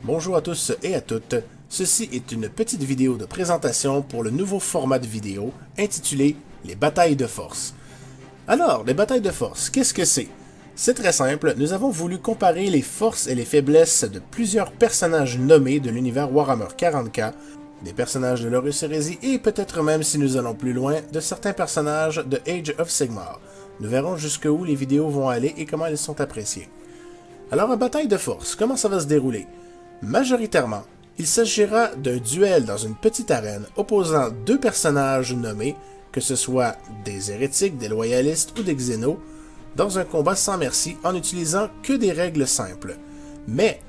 Bonjour à tous et à toutes, ceci est une petite vidéo de présentation pour le nouveau format de vidéo intitulé « Les batailles de force ». Alors, les batailles de force, qu'est-ce que c'est? C'est très simple, nous avons voulu comparer les forces et les faiblesses de plusieurs personnages nommés de l'univers Warhammer 40K, des personnages de l'Horus Heresy et peut-être même, si nous allons plus loin, de certains personnages de Age of Sigmar. Nous verrons jusqu'où les vidéos vont aller et comment elles sont appréciées. Alors, la bataille de force, comment ça va se dérouler? Majoritairement, il s'agira d'un duel dans une petite arène opposant deux personnages nommés, que ce soit des hérétiques, des loyalistes ou des xénos, dans un combat sans merci en n'utilisant que des règles simples. Mais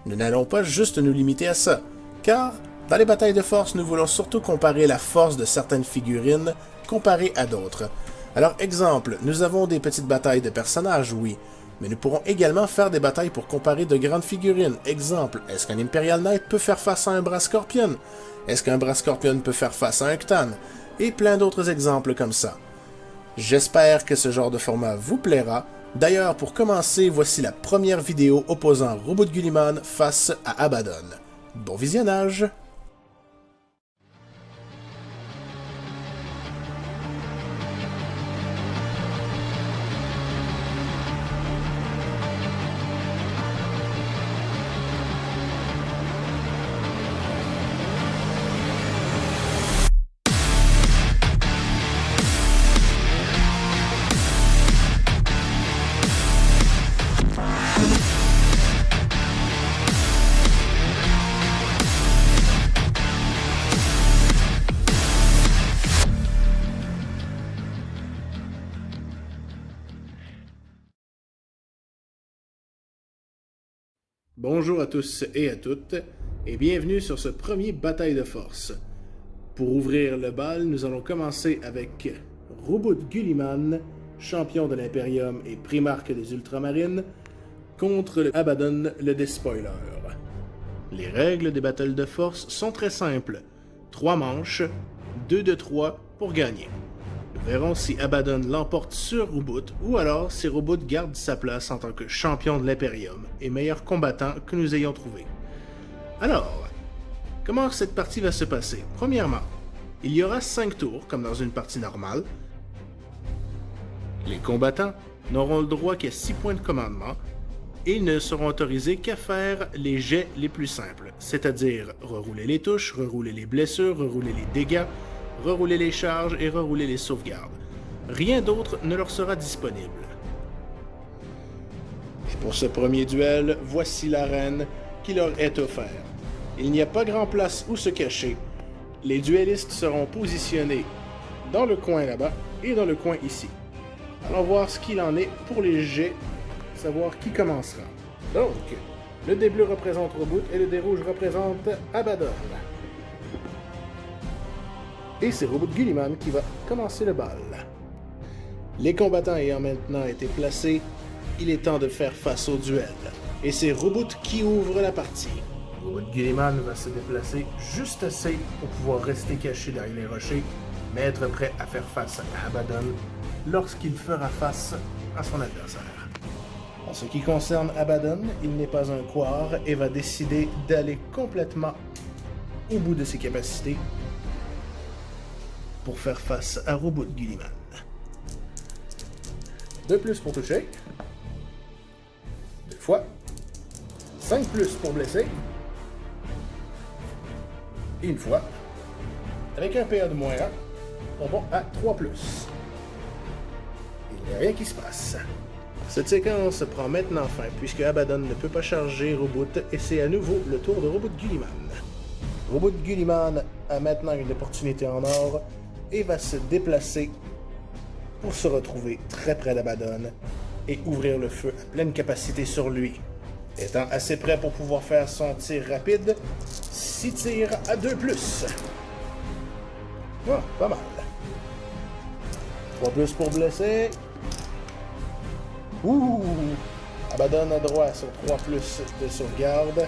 nous n'allons pas juste nous limiter à ça, car dans les batailles de force, nous voulons surtout comparer la force de certaines figurines comparées à d'autres. Alors exemple, nous avons des petites batailles de personnages, oui, mais nous pourrons également faire des batailles pour comparer de grandes figurines. Exemple, est-ce qu'un Imperial Knight peut faire face à un bras Scorpion? Est-ce qu'un bras Scorpion peut faire face à un Ctan? Et plein d'autres exemples comme ça. J'espère que ce genre de format vous plaira. D'ailleurs, pour commencer, voici la première vidéo opposant Robot Guilliman face à Abaddon. Bon visionnage! Bonjour à tous et à toutes, et bienvenue sur ce premier bataille de force. Pour ouvrir le bal, nous allons commencer avec Robot Guilliman, champion de l'Imperium et primarque des Ultramarines, contre Abaddon le Despoiler. Les règles des batailles de force sont très simples. 3 manches, 2 de 3 pour gagner. Nous verrons si Abaddon l'emporte sur Robot ou alors si Robot garde sa place en tant que champion de l'Imperium et meilleur combattant que nous ayons trouvé. Alors, comment cette partie va se passer? Premièrement, il y aura 5 tours comme dans une partie normale. Les combattants n'auront le droit qu'à 6 points de commandement et ils ne seront autorisés qu'à faire les jets les plus simples, c'est-à-dire rerouler les touches, rerouler les blessures, rerouler les dégâts, rerouler les charges et rerouler les sauvegardes. Rien d'autre ne leur sera disponible. Et pour ce premier duel, voici l'arène qui leur est offerte. Il n'y a pas grand place où se cacher. Les duellistes seront positionnés dans le coin là-bas et dans le coin ici. Allons voir ce qu'il en est pour les jets, savoir qui commencera. Donc, le dé bleu représente Robot et le dé rouge représente Abaddon. Et c'est Robot Guilliman qui va commencer le bal. Les combattants ayant maintenant été placés, il est temps de faire face au duel. Et c'est Robot qui ouvre la partie. Robot Guilliman va se déplacer juste assez pour pouvoir rester caché derrière les rochers, mais être prêt à faire face à Abaddon lorsqu'il fera face à son adversaire. En ce qui concerne Abaddon, il n'est pas un couard et va décider d'aller complètement au bout de ses capacités pour faire face à Robot Guilliman. 2 plus pour toucher. 2 fois. 5 plus pour blesser. Et 1 fois. Avec un PA de moins 1, on va à 3 plus. Il n'y a rien qui se passe. Cette séquence prend maintenant fin puisque Abaddon ne peut pas charger Robot et c'est à nouveau le tour de Robot Guilliman. Robot Guilliman a maintenant une opportunité en or et va se déplacer pour se retrouver très près d'Abaddon et ouvrir le feu à pleine capacité sur lui. Étant assez prêt pour pouvoir faire son tir rapide, 6 tirs à 2 plus. Oh, pas mal. 3 plus pour blesser. Ouh! Abaddon a droit à son 3 plus de sauvegarde.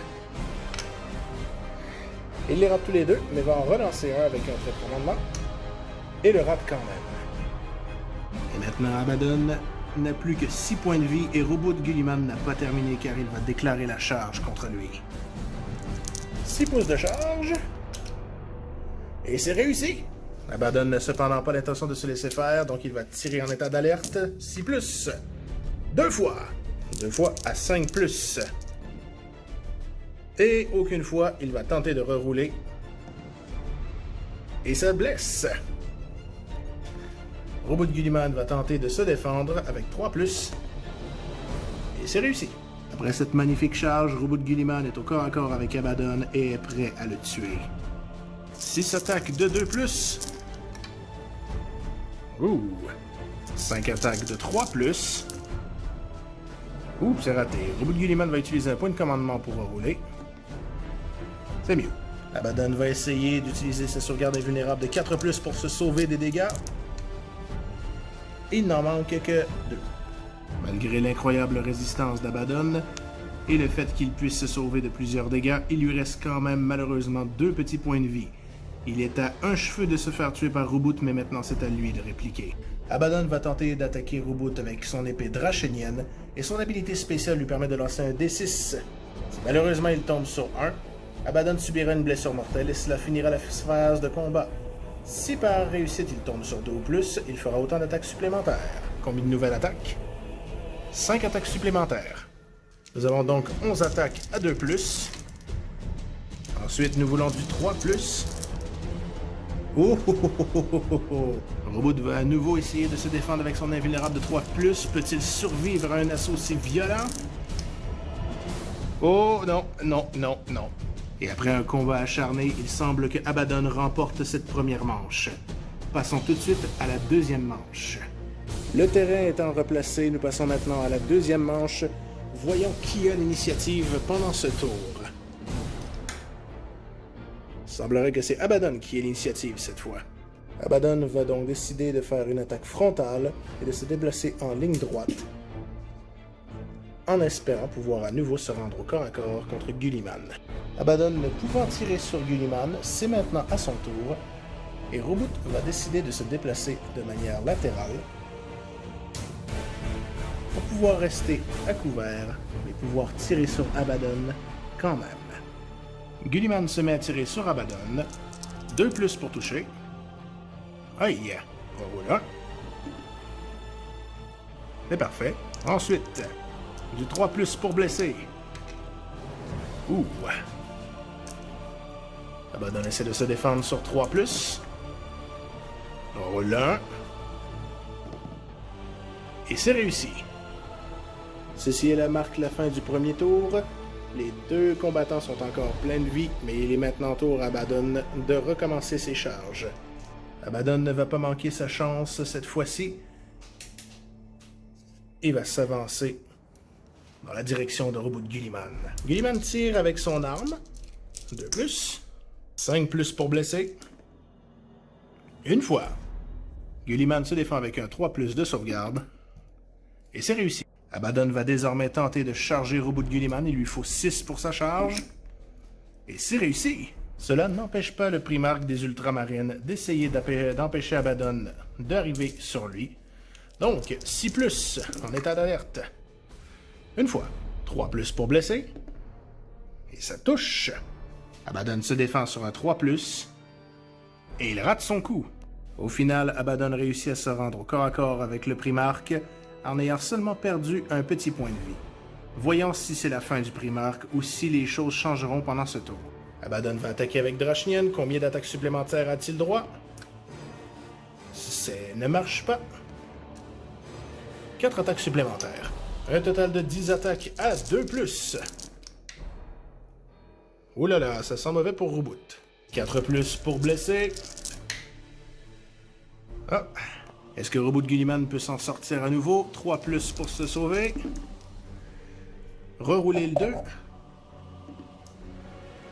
Il les rate tous les deux, mais va en relancer un avec un trait de commandement. Et le rate quand même. Et maintenant, Abaddon n'a plus que 6 points de vie et Robot Guilliman n'a pas terminé car il va déclarer la charge contre lui. 6 pouces de charge. Et c'est réussi! Abaddon n'a cependant pas l'intention de se laisser faire, donc il va tirer en état d'alerte. 6 plus. 2 fois. 2 fois à 5 plus. Et aucune fois, il va tenter de rerouler. Et ça blesse. Robot de Gulliman va tenter de se défendre avec 3 plus. Et c'est réussi. Après cette magnifique charge, Robot de Gulliman est au corps à corps avec Abaddon et est prêt à le tuer. 6 attaques de 2 plus. Ouh. 5 attaques de 3 plus. Ouh, c'est raté. Robot de Gulliman va utiliser un point de commandement pour rerouler. C'est mieux. Abaddon va essayer d'utiliser sa sauvegarde invulnérable de 4 plus pour se sauver des dégâts. Il n'en manque que 2. Malgré l'incroyable résistance d'Abaddon et le fait qu'il puisse se sauver de plusieurs dégâts, il lui reste quand même malheureusement 2 petits points de vie. Il est à un cheveu de se faire tuer par Reboot, mais maintenant c'est à lui de répliquer. Abaddon va tenter d'attaquer Reboot avec son épée drachénienne, et son habilité spéciale lui permet de lancer un D6. Si malheureusement il tombe sur 1, Abaddon subira une blessure mortelle et cela finira la phase de combat. Si par réussite il tombe sur 2 ou plus, il fera autant d'attaques supplémentaires. Combien de nouvelles attaques? 5 attaques supplémentaires. Nous avons donc 11 attaques à 2 plus. Ensuite, nous voulons du 3 plus. Oh, oh, oh, oh, oh, oh, oh. Robot va à nouveau essayer de se défendre avec son invulnérable de 3 plus. Peut-il survivre à un assaut aussi violent? Oh non, non, non, non. Et après un combat acharné, il semble que Abaddon remporte cette première manche. Passons tout de suite à la deuxième manche. Le terrain étant replacé, nous passons maintenant à la deuxième manche. Voyons qui a l'initiative pendant ce tour. Il semblerait que c'est Abaddon qui ait l'initiative cette fois. Abaddon va donc décider de faire une attaque frontale et de se déplacer en ligne droite, en espérant pouvoir à nouveau se rendre au corps à corps contre Gulliman. Abaddon ne pouvant tirer sur Gulliman, c'est maintenant à son tour, et Robot va décider de se déplacer de manière latérale pour pouvoir rester à couvert et pouvoir tirer sur Abaddon quand même. Gulliman se met à tirer sur Abaddon. 2 plus pour toucher. Aïe! Voilà. C'est parfait. Ensuite, du 3 plus pour blesser. Ouh! Abaddon essaie de se défendre sur 3 plus. On roule 1. Et c'est réussi. Ceci est marque la fin du premier tour. Les 2 combattants sont encore pleins de vie, mais il est maintenant tour à Abaddon de recommencer ses charges. Abaddon ne va pas manquer sa chance cette fois-ci. Il va s'avancer dans la direction de Robot de Gulliman. Gulliman tire avec son arme. 2 plus. 5 plus pour blesser. Une fois. Gulliman se défend avec un 3 plus de sauvegarde. Et c'est réussi. Abaddon va désormais tenter de charger Robot de Gulliman. Il lui faut 6 pour sa charge. Et c'est réussi. Cela n'empêche pas le primarque des Ultramarines d'essayer d'empêcher Abaddon d'arriver sur lui. Donc, 6 plus en état d'alerte. Une fois. 3 plus pour blesser. Et ça touche. Abaddon se défend sur un 3 plus. Et il rate son coup. Au final, Abaddon réussit à se rendre au corps à corps avec le primarque en ayant seulement perdu un petit point de vie. Voyons si c'est la fin du primarque ou si les choses changeront pendant ce tour. Abaddon va attaquer avec Drachnian. Combien d'attaques supplémentaires a-t-il droit? Ça ne marche pas. 4 attaques supplémentaires. Un total de 10 attaques à 2 plus. Ouh là là, ça sent mauvais pour Robot. 4 plus pour blesser. Ah. Est-ce que Robot de Gulliman peut s'en sortir à nouveau? 3 plus pour se sauver. Rerouler le 2.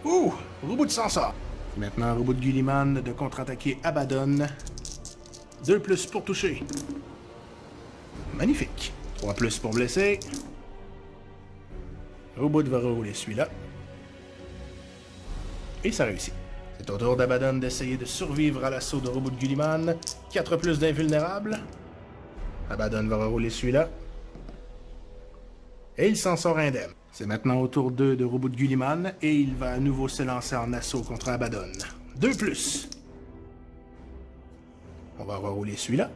Ouh! Robot s'en sort. Maintenant, Robot de Gulliman de contre-attaquer Abaddon. 2 plus pour toucher. Magnifique. 3 plus pour blesser. Robot va rerouler celui-là. Et ça réussit. C'est au tour d'Abaddon d'essayer de survivre à l'assaut de Robot de Gulliman. 4 plus d'invulnérable. Abaddon va rerouler celui-là. Et il s'en sort indemne. C'est maintenant au tour 2 de Robot de Gulliman et il va à nouveau se lancer en assaut contre Abaddon. 2+. On va rerouler celui-là.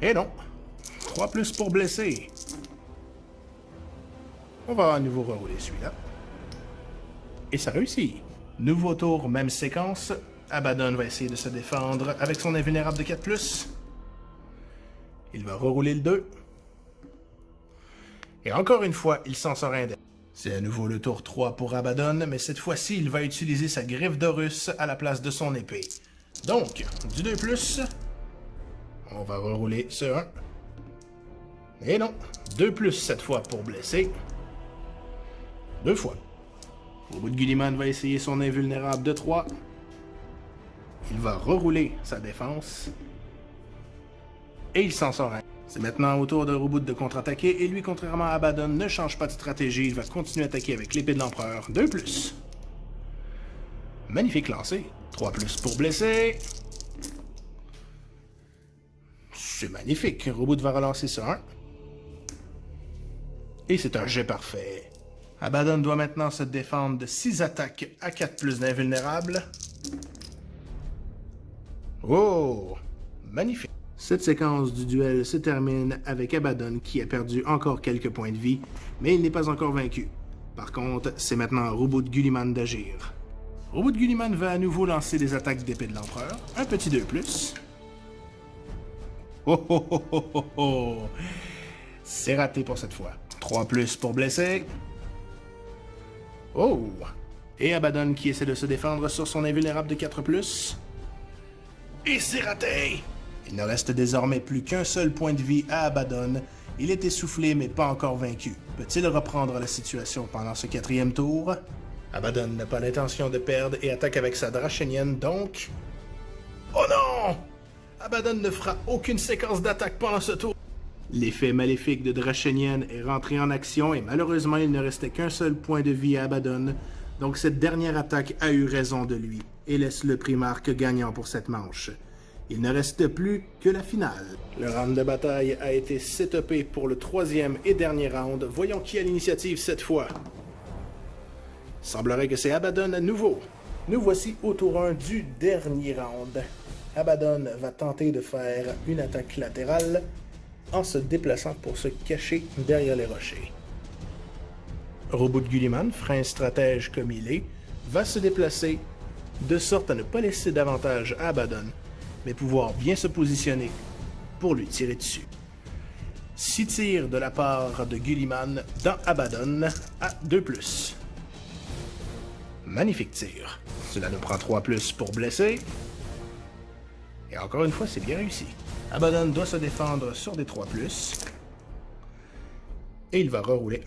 Et non. 3+ pour blesser. On va à nouveau rerouler celui-là. Et ça réussit. Nouveau tour, même séquence. Abaddon va essayer de se défendre avec son invulnérable de 4+. Il va rerouler le 2. Et encore une fois, il s'en sort indemne. C'est à nouveau le tour 3 pour Abaddon, mais cette fois-ci, il va utiliser sa griffe d'Horus à la place de son épée. Donc, du 2+, on va rerouler ce 1. Et non, 2+ cette fois pour blesser. 2 fois. Robot de Gulliman va essayer son invulnérable de 3. Il va rerouler sa défense. Et il s'en sort un. C'est maintenant au tour de Robot de contre-attaquer, et lui, contrairement à Abaddon, ne change pas de stratégie, il va continuer à attaquer avec l'épée de l'Empereur. 2+. Magnifique lancé. 3+ pour blesser. C'est magnifique. Robot va relancer ce 1. Et c'est un jet parfait. Abaddon doit maintenant se défendre de 6 attaques à 4+ d'invulnérable. Oh! Magnifique. Cette séquence du duel se termine avec Abaddon qui a perdu encore quelques points de vie, mais il n'est pas encore vaincu. Par contre, c'est maintenant à Robot de Gulliman d'agir. Robot de Gulliman va à nouveau lancer des attaques d'épée de l'Empereur, un petit 2+. Oh oh oh oh oh oh! C'est raté pour cette fois. 3+ pour blesser. Oh! Et Abaddon qui essaie de se défendre sur son invulnérable de 4+. Et c'est raté! Il ne reste désormais plus qu'un seul point de vie à Abaddon. Il est essoufflé mais pas encore vaincu. Peut-il reprendre la situation pendant ce 4e tour? Abaddon n'a pas l'intention de perdre et attaque avec sa Drachenienne, donc... Oh non! Abaddon ne fera aucune séquence d'attaque pendant ce tour. L'effet maléfique de Drachenienne est rentré en action et malheureusement il ne restait qu'un seul point de vie à Abaddon, donc cette dernière attaque a eu raison de lui et laisse le Primarque gagnant pour cette manche. Il ne reste plus que la finale. Le round de bataille a été setupé pour le 3e et dernier round. Voyons qui a l'initiative cette fois. Semblerait que c'est Abaddon à nouveau. Nous voici au tour 1 du dernier round. Abaddon va tenter de faire une attaque latérale en se déplaçant pour se cacher derrière les rochers. Robot de Gulliman, frein stratège comme il est, va se déplacer de sorte à ne pas laisser d'avantage à Abaddon, mais pouvoir bien se positionner pour lui tirer dessus. 6 tirs de la part de Gulliman dans Abaddon à 2+. Magnifique tir. Cela nous prend 3+ pour blesser. Et encore une fois, c'est bien réussi. Abaddon doit se défendre sur des 3+. Et il va rerouler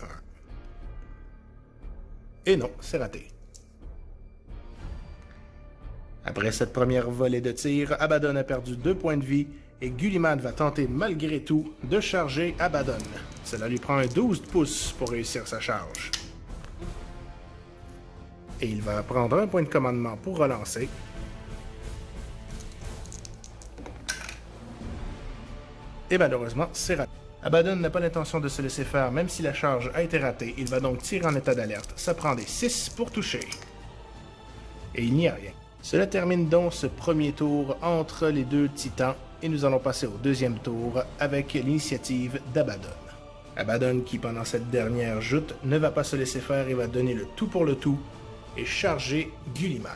1. Et non, c'est raté. Après cette première volée de tir, Abaddon a perdu 2 points de vie et Gulliman va tenter malgré tout de charger Abaddon. Cela lui prend un 12 pouces pour réussir sa charge. Et il va prendre un point de commandement pour relancer. Et malheureusement, c'est raté. Abaddon n'a pas l'intention de se laisser faire même si la charge a été ratée. Il va donc tirer en état d'alerte. Ça prend des 6 pour toucher. Et il n'y a rien. Cela termine donc ce premier tour entre les deux titans et nous allons passer au deuxième tour avec l'initiative d'Abaddon. Abaddon qui pendant cette dernière joute ne va pas se laisser faire et va donner le tout pour le tout et charger Gulliman.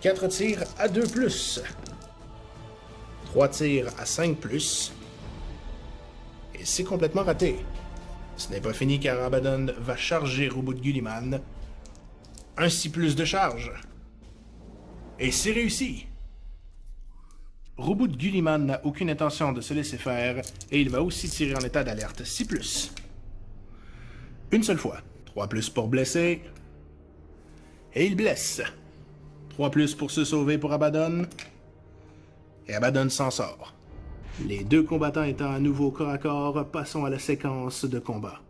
4 tirs à 2+. 3 tirs à 5+. Et c'est complètement raté. Ce n'est pas fini car Abaddon va charger Robot de Gulliman. Un 6+ de charge. Et c'est réussi! Robot de Gulliman n'a aucune intention de se laisser faire et il va aussi tirer en état d'alerte 6+. Une seule fois. 3+ pour blesser. Et il blesse. 3+ pour se sauver pour Abaddon. Et Abaddon s'en sort. Les deux combattants étant à nouveau corps à corps, passons à la séquence de combat.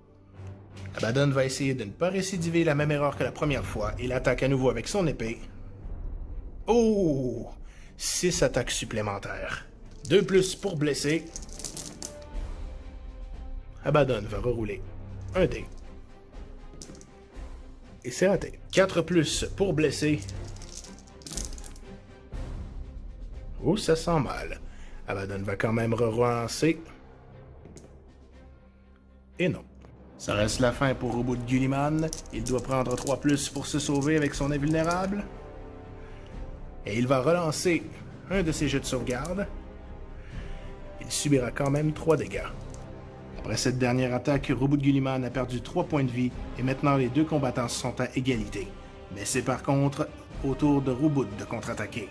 Abaddon va essayer de ne pas récidiver la même erreur que la première fois. Il attaque à nouveau avec son épée. Oh! 6 attaques supplémentaires. 2+ pour blesser. Abaddon va rerouler un dé. Et c'est raté. 4+ pour blesser. Oh, ça sent mal. Abaddon va quand même relancer. Et non. Ça reste la fin pour Robot de Gulliman. Il doit prendre 3+ pour se sauver avec son invulnérable. Et il va relancer un de ses jets de sauvegarde. Il subira quand même 3 dégâts. Après cette dernière attaque, Robot de Gulliman a perdu 3 points de vie et maintenant les deux combattants sont à égalité. Mais c'est par contre au tour de Robot de contre-attaquer.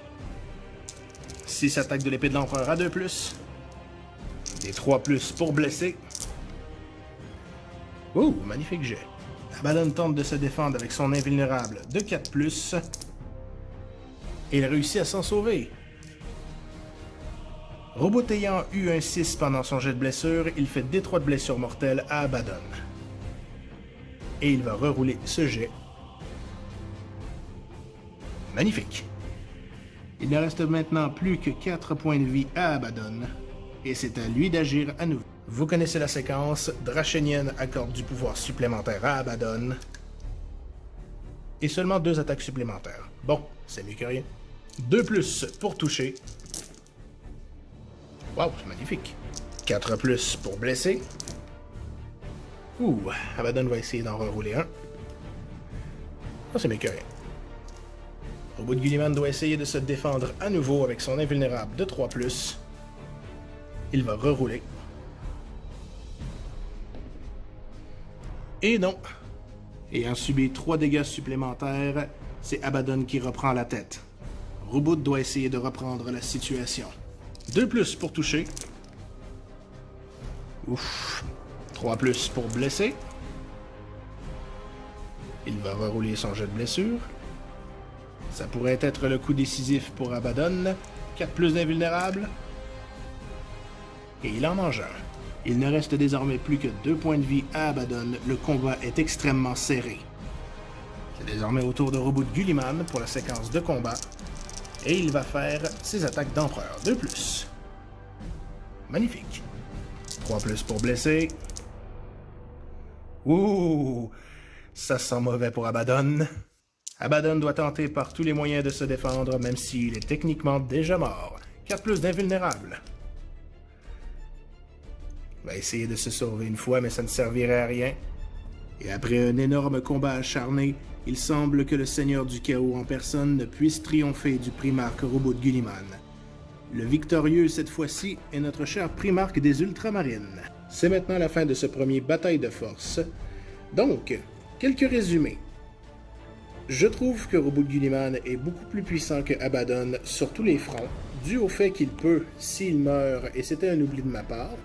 6 attaques de l'épée de l'empereur à 2+. Et 3+ pour blesser. Oh, magnifique jet. Abaddon tente de se défendre avec son invulnérable de 4+. Et il réussit à s'en sauver. Robot ayant eu un 6 pendant son jet de blessure, il fait D3 de blessures mortelles à Abaddon. Et il va rerouler ce jet. Magnifique. Il ne reste maintenant plus que 4 points de vie à Abaddon. Et c'est à lui d'agir à nouveau. Vous connaissez la séquence, Drachenienne accorde du pouvoir supplémentaire à Abaddon. Et seulement 2 attaques supplémentaires. Bon, c'est mieux que rien. 2+ pour toucher. Wow, c'est magnifique. 4+ pour blesser. Ouh, Abaddon va essayer d'en rerouler un. Oh, c'est mieux que rien. Robot de Gulliman doit essayer de se défendre à nouveau avec son invulnérable de 3+. Il va rerouler. Et non. Ayant subi 3 dégâts supplémentaires, c'est Abaddon qui reprend la tête. Robot doit essayer de reprendre la situation. 2+ pour toucher. Ouf. 3+ pour blesser. Il va rerouler son jet de blessure. Ça pourrait être le coup décisif pour Abaddon. 4+ d'invulnérable. Et il en mange un. Il ne reste désormais plus que 2 points de vie à Abaddon. Le combat est extrêmement serré. C'est désormais au tour de Robot de Gulliman pour la séquence de combat. Et il va faire ses attaques d'empereur. 2+. Magnifique. 3+ pour blesser. Ouh! Ça sent mauvais pour Abaddon. Abaddon doit tenter par tous les moyens de se défendre, même s'il est techniquement déjà mort. 4+ d'invulnérable. Il va essayer de se sauver une fois, mais ça ne servirait à rien. Et après un énorme combat acharné, il semble que le Seigneur du Chaos en personne ne puisse triompher du primarque Robot de Gulliman. Le victorieux cette fois-ci est notre cher primarque des Ultramarines. C'est maintenant la fin de ce premier bataille de force. Donc, quelques résumés. Je trouve que Robot de Gulliman est beaucoup plus puissant que Abaddon sur tous les fronts, dû au fait qu'il peut, s'il meurt, et c'était un oubli de ma part,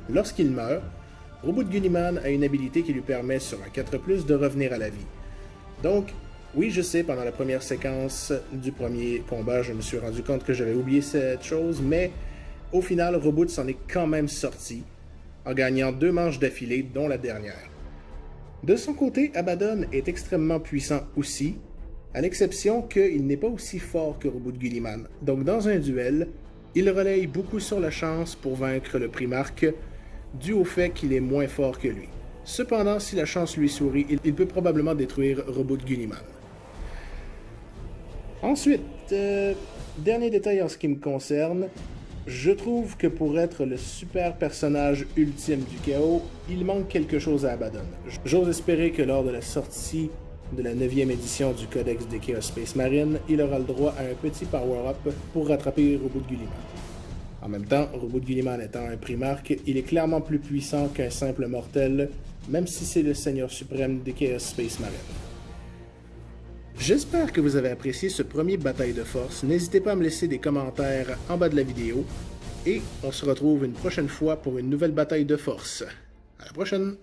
lorsqu'il meurt, Robot de Gulliman a une habilité qui lui permet sur un 4+, de revenir à la vie. Donc, oui, je sais, pendant la première séquence du premier combat, je me suis rendu compte que j'avais oublié cette chose, mais au final, Robot s'en est quand même sorti, en gagnant 2 manches d'affilée, dont la dernière. De son côté, Abaddon est extrêmement puissant aussi, à l'exception qu'il n'est pas aussi fort que Robot de Gulliman. Donc dans un duel, il relaye beaucoup sur la chance pour vaincre le primarque, dû au fait qu'il est moins fort que lui. Cependant, si la chance lui sourit, il peut probablement détruire Robot de Gulliman. Ensuite, dernier détail en ce qui me concerne, je trouve que pour être le super personnage ultime du chaos, il manque quelque chose à Abaddon. J'ose espérer que lors de la sortie de la 9e édition du Codex des Chaos Space Marine, il aura le droit à un petit power-up pour rattraper Robot de Gulliman. En même temps, Robot de Gulliman étant un primarque, il est clairement plus puissant qu'un simple mortel, même si c'est le seigneur suprême des Chaos Space Marine. J'espère que vous avez apprécié ce premier bataille de force. N'hésitez pas à me laisser des commentaires en bas de la vidéo. Et on se retrouve une prochaine fois pour une nouvelle bataille de force. À la prochaine!